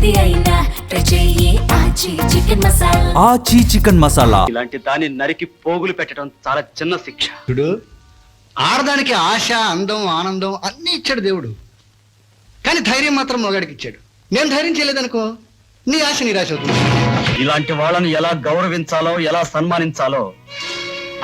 ఏది అయినా ట్రై చెయ్యి ఆచి చికెన్ మసాలా. ఆచి చికెన్ మసాలా. ఇలాంటి దాన్ని నరికి పోగులు పెట్టడం చాలా చిన్న శిక్ష. చూడు, ఆడదానికి ఆశ, అందం, ఆనందం అన్నీ ఇచ్చాడు దేవుడు. కానీ ధైర్యం మాత్రం మొగాడికి ఇచ్చాడు. నేను ధైర్యం చేయలేదనుకో, నీ ఆశ నిరాశ అవుతుంది. ఇలాంటి వాళ్ళని ఎలా గౌరవించాలో, ఎలా సన్మానించాలో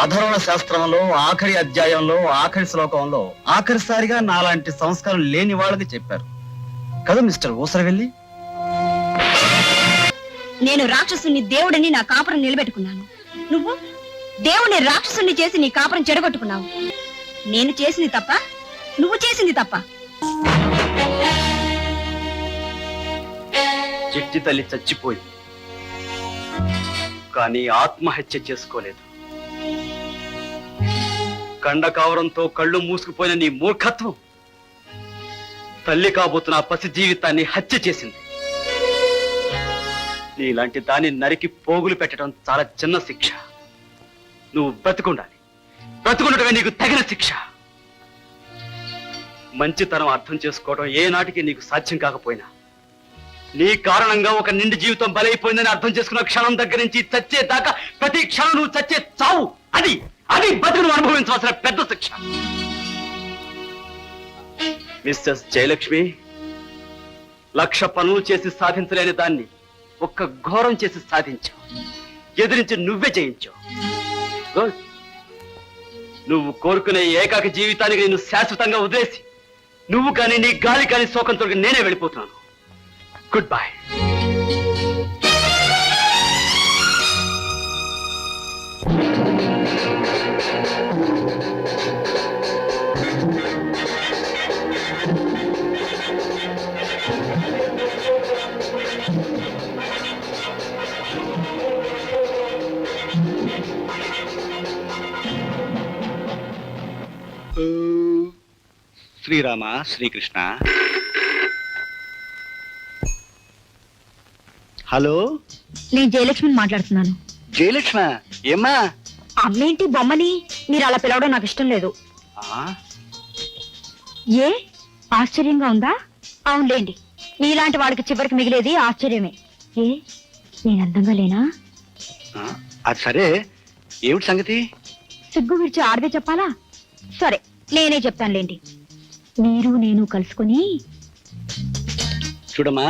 అధర్వణ శాస్త్రంలో ఆఖరి అధ్యాయంలో ఆఖరి శ్లోకంలో ఆఖరిసారిగా నాలాంటి సంస్కారం లేని వాళ్ళకి చెప్పారు కదా మిస్టర్ ఊసరవెల్లి. నేను రాక్షసుని దేవుడిని నా కాపురం నిలబెట్టుకున్నాను. నువ్వు దేవుని రాక్షసుని చేసి నీ కాపురం చెడగొట్టుకున్నావు. నేను చేసింది తప్ప, నువ్వు చేసింది తప్ప. చిట్టి తల్లి చచ్చిపోయి కానీ ఆత్మహత్య చేసుకోలేదు. కండకావరంతో కళ్ళు మూసుకుపోయిన నీ మూర్ఖత్వం తల్లి కాబోతున్న పసి జీవితాన్ని హత్య చేసింది. నీలాంటి దాన్ని నరికి పోగులు పెట్టడం చాలా చిన్న శిక్ష. నువ్వు బ్రతుకుండాలి. బ్రతుకుండటమే నీకు తగిన శిక్ష. మంచితనం అర్థం చేసుకోవడం ఏనాటికి నీకు సాధ్యం కాకపోయినా నీ కారణంగా ఒక నిండు జీవితం బలైపోయిందని అర్థం చేసుకున్న క్షణం దగ్గర నుంచి చచ్చే దాకా ప్రతి క్షణం నువ్వు చచ్చే చావు అది అది బతుకును అనుభవించవలసిన పెద్ద శిక్ష. మిస్సెస్ జయలక్ష్మి, 1,00,000 పనులు చేసి సాధించలేని దాన్ని ఒక్క ఘోరం చేసి సాధించావు. ఎదిరించి నువ్వే చేయించావు. గుడ్. నువ్వు కోరుకునే ఏకాకి జీవితానికి నేను శాశ్వతంగా వదిలేసి నువ్వు కానీ నీ గాలి కానీ శోకంతో నేనే వెళ్ళిపోతున్నాను. Goodbye. Srirama Srikrishna. Hello, నేను జయలక్ష్మిని మాట్లాడుతున్నాను. జయలక్ష్మ, ఏమ్మా? అమ్మేంటి బొమ్మని మీరు అలా పిలవడం నాకు ఇష్టం లేదు. ఏ ఆశ్చర్యంగా ఉందా? అవునులేండి, నీలాంటి వాడికి చివరికి మిగిలేది ఆశ్చర్యమే. ఏ నేను అందంగా లేనా? అది సరే, ఏమిటి సంగతి? సిగ్గు విడిచి ఆడదే చెప్పాలా? సరే, నేనే చెప్తానులేండి. మీరు నేను కలుసుకుని. చూడమ్మా,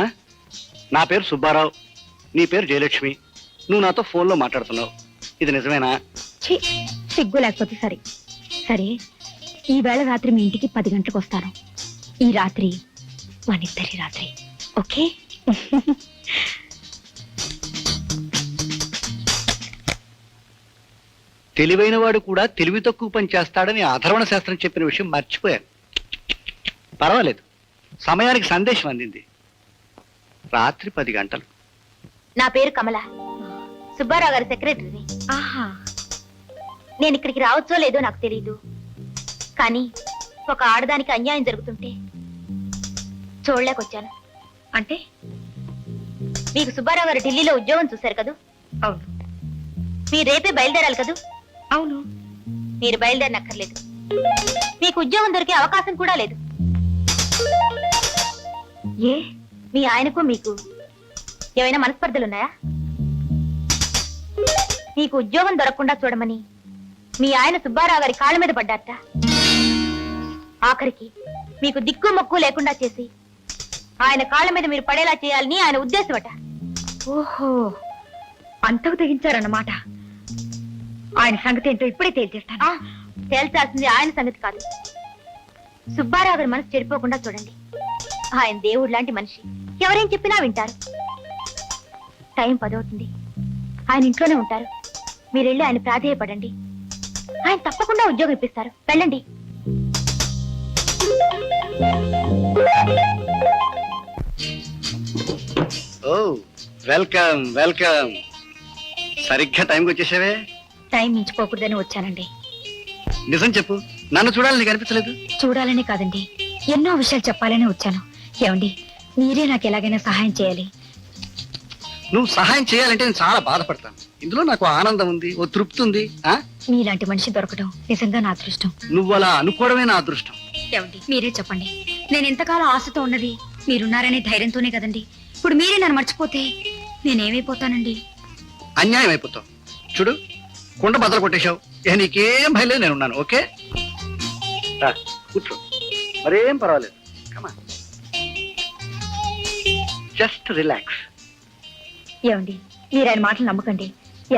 నా పేరు సుబ్బారావు, నీ పేరు జయలక్ష్మి. నువ్వు నాతో ఫోన్లో మాట్లాడుతున్నావు, ఇది నిజమేనా? ఛీ, సిగ్గు లేకపోతే సరే. సరే, ఈవేళ రాత్రి మీ ఇంటికి 10 గంటలకు వస్తాను. ఈ రాత్రి మనిద్దరి రాత్రి, ఓకే? తెలివైన వాడు కూడా తెలివి తక్కువ పని చేస్తాడని అధర్వణ శాస్త్రం చెప్పిన విషయం మర్చిపోయాను. పర్వాలేదు, సమయానికి సందేశం అందింది. రాత్రి 10 గంటలు. నా పేరు కమల, సుబ్బారావు గారి సెక్రటరీని. ఆహా, నేను ఇక్కడికి రావచ్చో లేదో నాకు తెలియదు, కానీ ఒక ఆడదానికి అన్యాయం జరుగుతుంటే చూడలేకొచ్చాను. అంటే మీకు సుబ్బారావు గారు ఢిల్లీలో ఉద్యోగం చూశారు కదూ? అవును. మీరు రేపే బయలుదేరాలి కదూ? అవును. మీరు బయలుదేరనక్కర్లేదు, మీకు ఉద్యోగం దొరికే అవకాశం కూడా లేదు. ఏ మీ ఆయనకు మీకు ఏమైనా మనస్పర్ధలున్నాయా? మీకు ఉద్యోగం దొరకకుండా చూడమని మీ ఆయన సుబ్బారావు గారి కాళ్ళ మీద పడ్డారట. ఆఖరికి మీకు దిక్కు మొక్కు లేకుండా చేసి ఆయన కాళ్ళ మీద మీరు పడేలా చేయాలని ఆయన ఉద్దేశమట. ఓహో, అంతకు తెగించారన్నమాట. ఆయన సంగతి ఏంటో ఇప్పుడే తేల్చేస్తాను. తేల్చాల్సింది ఆయన సంగతి కాదు, సుబ్బారావు గారి మనసు చెడిపోకుండా చూడండి. ఆయన దేవుడు లాంటి మనిషి, ఎవరేం చెప్పినా వింటారు. టైం 10 అవుతుంది, ఆయన ఇంట్లోనే ఉంటారు. మీరు వెళ్ళి ఆయన ప్రాధేయపడండి, ఆయన తప్పకుండా ఉద్యోగం ఇప్పిస్తారు. వెళ్ళండి. ఓ, వెల్కమ్ వెల్కమ్. సరిగ్గా టైంకి వచ్చేసావే. టైం మించిపోకూడదని వచ్చానండి. నిజం చెప్పు, నన్ను చూడాలని నీకు అనిపించలేదు? చూడాలని కాదండి, ఎన్నో విషయాలు చెప్పాలని వచ్చాను. ఏమండి, మీరే నాకు ఎలాగైనా సహాయం చేయాలి. నువ్వు సహాయం చేయాలంటే నేను చాలా బాధపడతాను. ఇందులో నాకు ఆనందం ఉంది, ఓ తృప్తి ఉంది. మీలాంటి మనిషి దొరకడం నిజంగా నా అదృష్టం. నువ్వు అలా అనుకోవడమే నా అదృష్టం. ఏమండి, మీరే చెప్పండి, నేను ఎంతకాలం ఆశతో ఉన్నది మీరున్నారనే ధైర్యంతోనే కదండి. ఇప్పుడు మీరే నన్ను మర్చిపోతే నేనేమైపోతానండి? అన్యాయం అయిపోతావు. చూడు, కుండ బద్దలు కొట్టేశావు. నీకేం భయం లేదు, నేనున్నాను. ఓకే, రా, కూర్చో. మరేం పర్వాలేదు. కమా, జస్ట్ రిలాక్స్. ఏమండి, మీరు ఆయన మాటలు నమ్మకండి.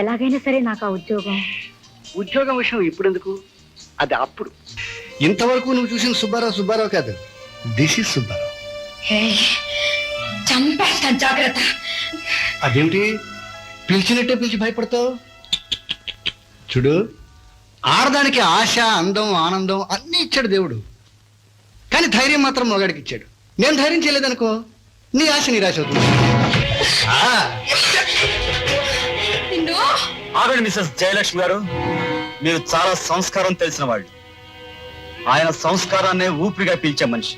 ఎలాగైనా సరే నాకు ఆ ఉద్యోగం విషయం ఇప్పుడు ఎందుకు, అది అప్పుడు. ఇంతవరకు నువ్వు చూసిన సుబ్బారావు కాదు, దిస్ ఇస్ సుబ్బారావు. చంపేస్తాను, జాగ్రత్త. అదేమిటి పిలిచినట్టే పిలిచి భయపడతావు? చూడు, ఆడదానికి ఆశ, అందం, ఆనందం అన్నీ ఇచ్చాడు దేవుడు, కానీ ధైర్యం మాత్రం మొగాడికి ఇచ్చాడు. నేను ధైర్యం చేయలేదనుకో, నీ ఆశ నిరాశ అవుతుంది. ఆగండి మిసెస్ జయలక్ష్మి గారు, మీరు చాలా సంస్కారం తెలిసిన వాళ్ళు. ఆయన సంస్కారాన్నే ఊపిరిగా పీల్చే మనిషి.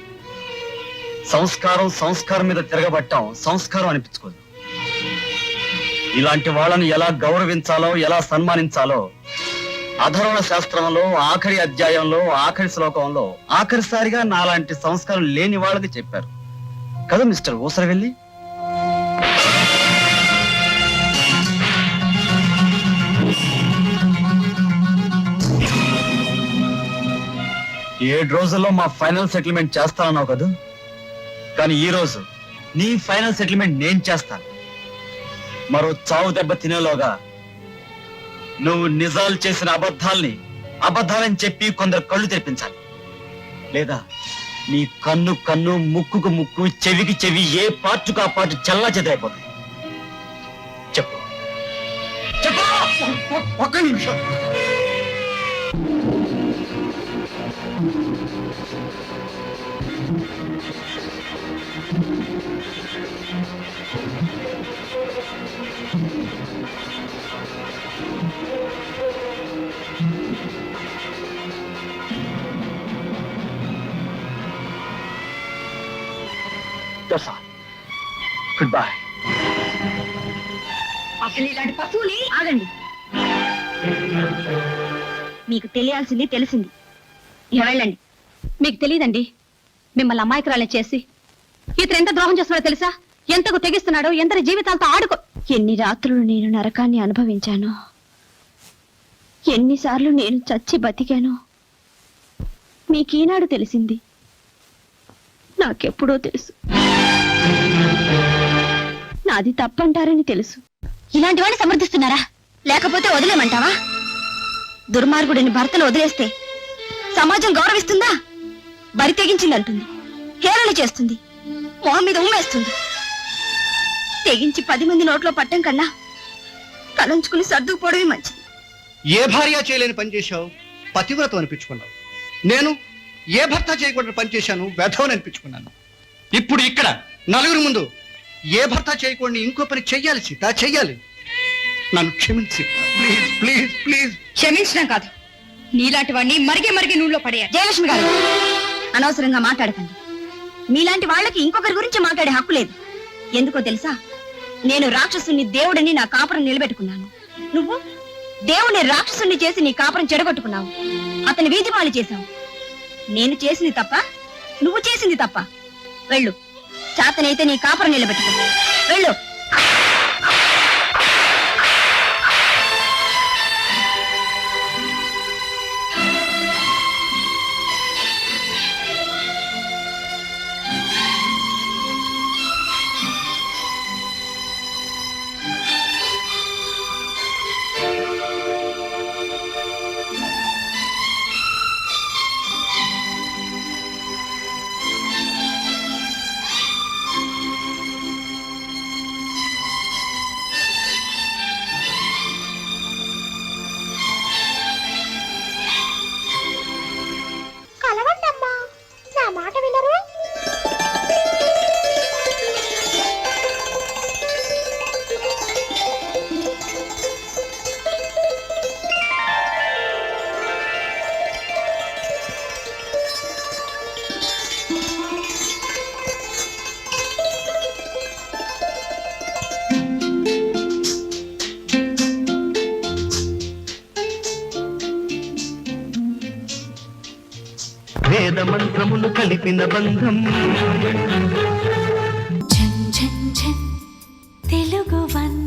సంస్కారం మీద తిరగబట్టం సంస్కారం అనిపించుకోదు. ఇలాంటి వాళ్ళని ఎలా గౌరవించాలో, ఎలా సన్మానించాలో అధర్వణ శాస్త్రంలో ఆఖరి అధ్యాయంలో ఆఖరి శ్లోకంలో ఆఖరిసారిగా నాలాంటి సంస్కారం లేని వాళ్ళకి చెప్పారు కదా మిస్టర్ ఊసరవెల్లి. ఏడు రోజుల్లో మా ఫైనల్ సెటిల్మెంట్ చేస్తానన్నావు కదా, కానీ ఈ రోజు నీ ఫైనల్ సెటిల్మెంట్ నేను చేస్తాను. మరో చావు దెబ్బ తినేలోగా నువ్వు నిజాలు చేసిన అబద్ధాలని చెప్పి కొందరు కళ్ళు తెరిపించాలి. లేదా నీ కన్ను ముక్కుకు ముక్కు, చెవికి చెవి, ఏ పార్టుకు ఆ పార్టు చల్లా చెదరైపోతాయి. చెప్పు. ఒక్క నిమిషం. Good bye. అసలు ఇలాంటి పశువుని ఆగండి. మీకు తెలియాల్సింది తెలిసింది, వెళ్ళండి. మీకు తెలియదండి, మిమ్మల్ని అమాయకురాలే చేసి ఇతను ఎంత ద్రోహం చేస్తున్నాడో తెలుసా? ఎంతకు తెగిస్తున్నాడో, ఎందరి జీవితాలతో ఆడుకో. ఎన్ని రాత్రులు నేను నరకాన్ని అనుభవించాను, ఎన్నిసార్లు నేను చచ్చి బతికాను. మీకీనాడు తెలిసింది, నాకెప్పుడో తెలుసు. నాది తప్పంటారని తెలుసు. ఇలాంటి వాడిని సమర్థిస్తున్నారా? లేకపోతే వదిలేమంటావా? దుర్మార్గుడిని భర్తను వదిలేస్తే సమాజం గౌరవిస్తుందా? బరి తెగించిందంటుంది, హేళన చేస్తుంది, మొహం మీద ఉమ్మేస్తుంది. తెగించి 10 మంది నోట్లో పట్టం కన్నా తలంచుకుని సర్దుకుపోవడమే మంచిది. ఏ భార్య చేయలేని పని చేశావు, పతివ్రతం అనిపించుకున్నావు. నేను ఏ భర్త చేయకూడని పని చేశాను, వ్యధవని అనిపించుకున్నాను. ఇప్పుడు ఇక్కడ నలుగురి ముందు ఏ భర్త చేయకూడని ఇంకో పని చెయ్యాలి సీత, చెయ్యాలి. నన్ను క్షమించి ప్లీజ్ ప్లీజ్ ప్లీజ్. క్షమించడం కాదు, నీలాంటి వాడిని మరిగే నూనెలో పడేయాలి. జయలక్ష్మి గారు, అనవసరంగా మాట్లాడకండి. మీలాంటి వాళ్ళకి ఇంకొకరి గురించి మాట్లాడే హక్కు లేదు. ఎందుకో తెలుసా? నేను రాక్షసుని దేవుడని నా కాపురం నిలబెట్టుకున్నాను. నువ్వు దేవుని రాక్షసుని చేసి నీ కాపురం చెడగొట్టుకున్నావు. అతని వీధిమాలి చేశావు. నేను చేసింది తప్ప, నువ్వు చేసింది తప్ప. వెళ్ళు, చేతనైతే నీ కాపురం నిలబెట్టుకో. వెళ్ళు. వేద మంత్రములు కలిపిన బంధం ఝన్ ఝన్ తెలుగు వంద